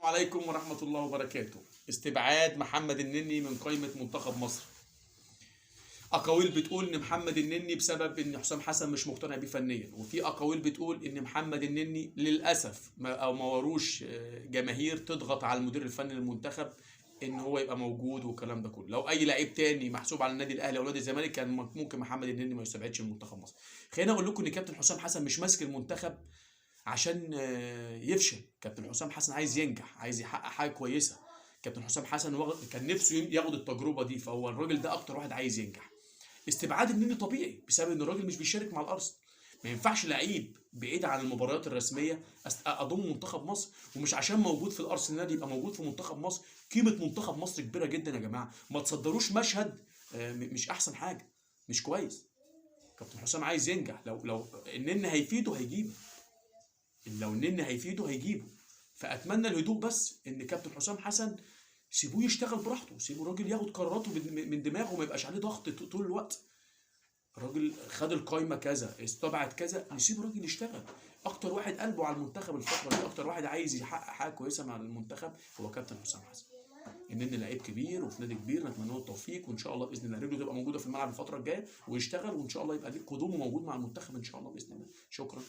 عليكم ورحمة الله وبركاته. استبعاد محمد النني من قائمة منتخب مصر. أقاويل بتقول إن محمد النني بسبب إن حسام حسن مش مقتنع بيه فنيا، وفي أقاويل بتقول إن محمد النني للأسف ما وروش جماهير تضغط على المدير الفني للمنتخب إن هو يبقى موجود والكلام ده كله. لو أي لعيب تاني محسوب على النادي الأهلي أو نادي الزمالك كان ممكن محمد النني ما يستبعدش من منتخب مصر. خليني أقول لكم إن كابتن حسام حسن مش ماسك المنتخب عشان يفشل. كابتن حسام حسن عايز ينجح، عايز يحقق حاجه كويسه. كابتن حسام حسن كان نفسه ياخد التجربه دي، فهو الراجل ده اكتر واحد عايز ينجح. استبعاد النني طبيعي بسبب ان الراجل مش بيشارك مع الارسنال. ما ينفعش لعيب بعيد عن المباريات الرسميه اضم منتخب مصر، ومش عشان موجود في الارسنال يبقى موجود في منتخب مصر. قيمه منتخب مصر كبيره جدا يا جماعه، ما تصدروش مشهد مش احسن حاجه، مش كويس. كابتن حسام عايز ينجح، لو النني هيفيده هيجيبه، لو النني هيفيده هيجيبه. فاتمنى الهدوء، بس ان كابتن حسام حسن سيبوه يشتغل براحته، سيبوا الراجل ياخد قراراته من دماغه، ما يبقاش عليه ضغط طول الوقت. الراجل خد القايمه كذا، استبعد كذا، نسيب الراجل يشتغل. اكتر واحد قلبه على المنتخب الفتره دي، اكتر واحد عايز يحقق حاجه كويسه مع المنتخب هو كابتن حسام حسن. النني لعيب كبير وفي نادي كبير، نتمنى له التوفيق، وان شاء الله باذن الله رجله تبقى موجوده في الملعب الفتره الجايه ويشتغل، وان شاء الله يبقى قدومه موجود مع المنتخب ان شاء الله باذن الله. شكرا.